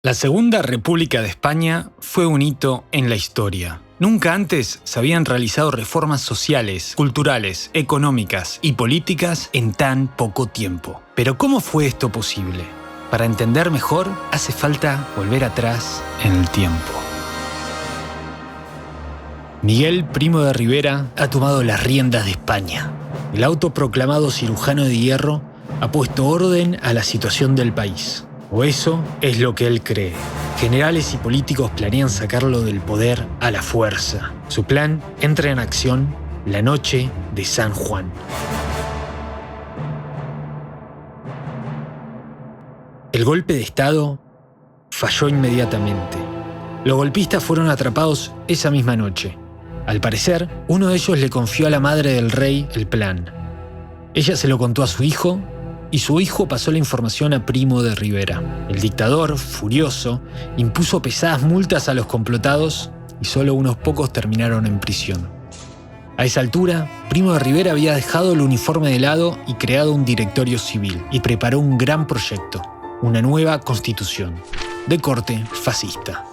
La Segunda República de España fue un hito en la historia. Nunca antes se habían realizado reformas sociales, culturales, económicas y políticas en tan poco tiempo. Pero ¿cómo fue esto posible? Para entender mejor, hace falta volver atrás en el tiempo. Miguel Primo de Rivera ha tomado las riendas de España. El autoproclamado cirujano de hierro ha puesto orden a la situación del país. O eso es lo que él cree. Generales y políticos planean sacarlo del poder a la fuerza. Su plan entra en acción la noche de San Juan. El golpe de Estado falló inmediatamente. Los golpistas fueron atrapados esa misma noche. Al parecer, uno de ellos le confió a la madre del rey el plan. Ella se lo contó a su hijo y su hijo pasó la información a Primo de Rivera. El dictador, furioso, impuso pesadas multas a los complotados y solo unos pocos terminaron en prisión. A esa altura, Primo de Rivera había dejado el uniforme de lado y creado un directorio civil y preparó un gran proyecto, una nueva constitución, de corte fascista.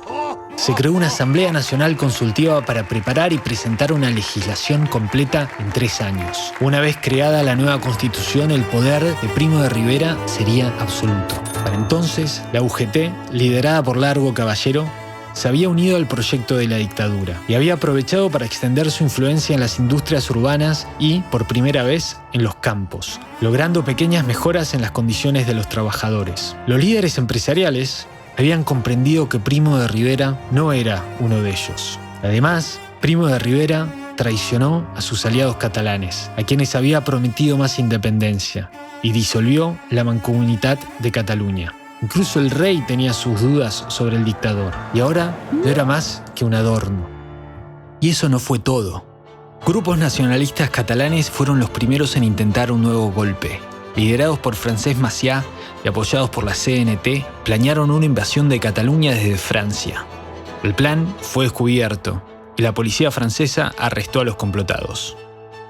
Se creó una Asamblea Nacional Consultiva para preparar y presentar una legislación completa en 3 años. Una vez creada la nueva Constitución, el poder de Primo de Rivera sería absoluto. Para entonces, la UGT, liderada por Largo Caballero, se había unido al proyecto de la dictadura y había aprovechado para extender su influencia en las industrias urbanas y, por primera vez, en los campos, logrando pequeñas mejoras en las condiciones de los trabajadores. Los líderes empresariales habían comprendido que Primo de Rivera no era uno de ellos. Además, Primo de Rivera traicionó a sus aliados catalanes, a quienes había prometido más independencia, y disolvió la Mancomunitat de Cataluña. Incluso el rey tenía sus dudas sobre el dictador, y ahora no era más que un adorno. Y eso no fue todo. Grupos nacionalistas catalanes fueron los primeros en intentar un nuevo golpe. Liderados por Francesc Macià y apoyados por la CNT, planearon una invasión de Cataluña desde Francia. El plan fue descubierto y la policía francesa arrestó a los complotados.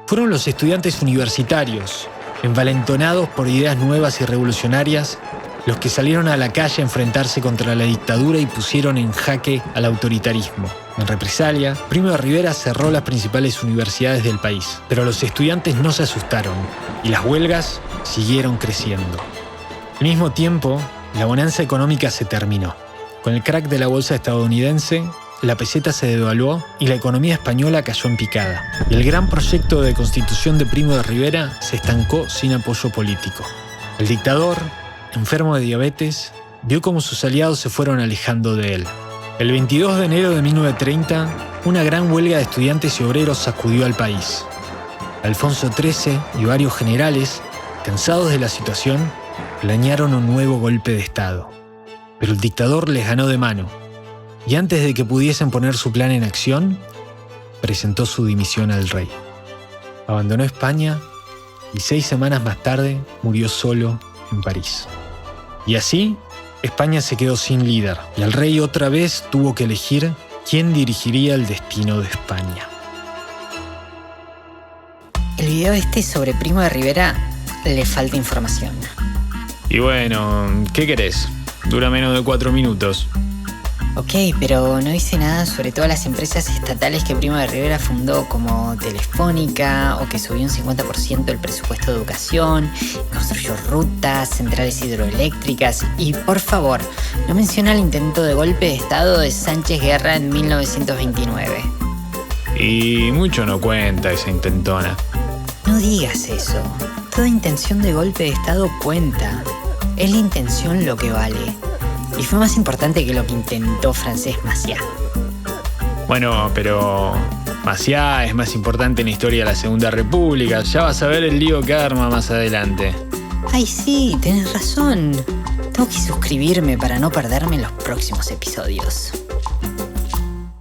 Fueron los estudiantes universitarios, envalentonados por ideas nuevas y revolucionarias, los que salieron a la calle a enfrentarse contra la dictadura y pusieron en jaque al autoritarismo. En represalia, Primo de Rivera cerró las principales universidades del país, pero los estudiantes no se asustaron y las huelgas siguieron creciendo. Al mismo tiempo, la bonanza económica se terminó. Con el crack de la bolsa estadounidense, la peseta se devaluó y la economía española cayó en picada. Y el gran proyecto de constitución de Primo de Rivera se estancó sin apoyo político. El dictador, enfermo de diabetes, vio cómo sus aliados se fueron alejando de él. El 22 de enero de 1930, una gran huelga de estudiantes y obreros sacudió al país. Alfonso XIII y varios generales, cansados de la situación, planearon un nuevo golpe de Estado. Pero el dictador les ganó de mano, y antes de que pudiesen poner su plan en acción, presentó su dimisión al rey. Abandonó España y 6 semanas más tarde murió solo en París. Y así, España se quedó sin líder, y el rey otra vez tuvo que elegir quién dirigiría el destino de España. El video sobre Primo de Rivera le falta información. Y bueno, ¿qué querés? Dura menos de 4 minutos. Ok, pero no dice nada sobre todas las empresas estatales que Primo de Rivera fundó, como Telefónica, o que subió un 50% el presupuesto de educación, construyó rutas, centrales hidroeléctricas, y por favor, no menciona el intento de golpe de Estado de Sánchez Guerra en 1929. Y mucho no cuenta esa intentona. No digas eso. Toda intención de golpe de Estado cuenta. Es la intención lo que vale. Y fue más importante que lo que intentó Francesc Macià. Bueno, pero Macià es más importante en la historia de la Segunda República. Ya vas a ver el lío que arma más adelante. Ay, sí, tenés razón. Tengo que suscribirme para no perderme los próximos episodios.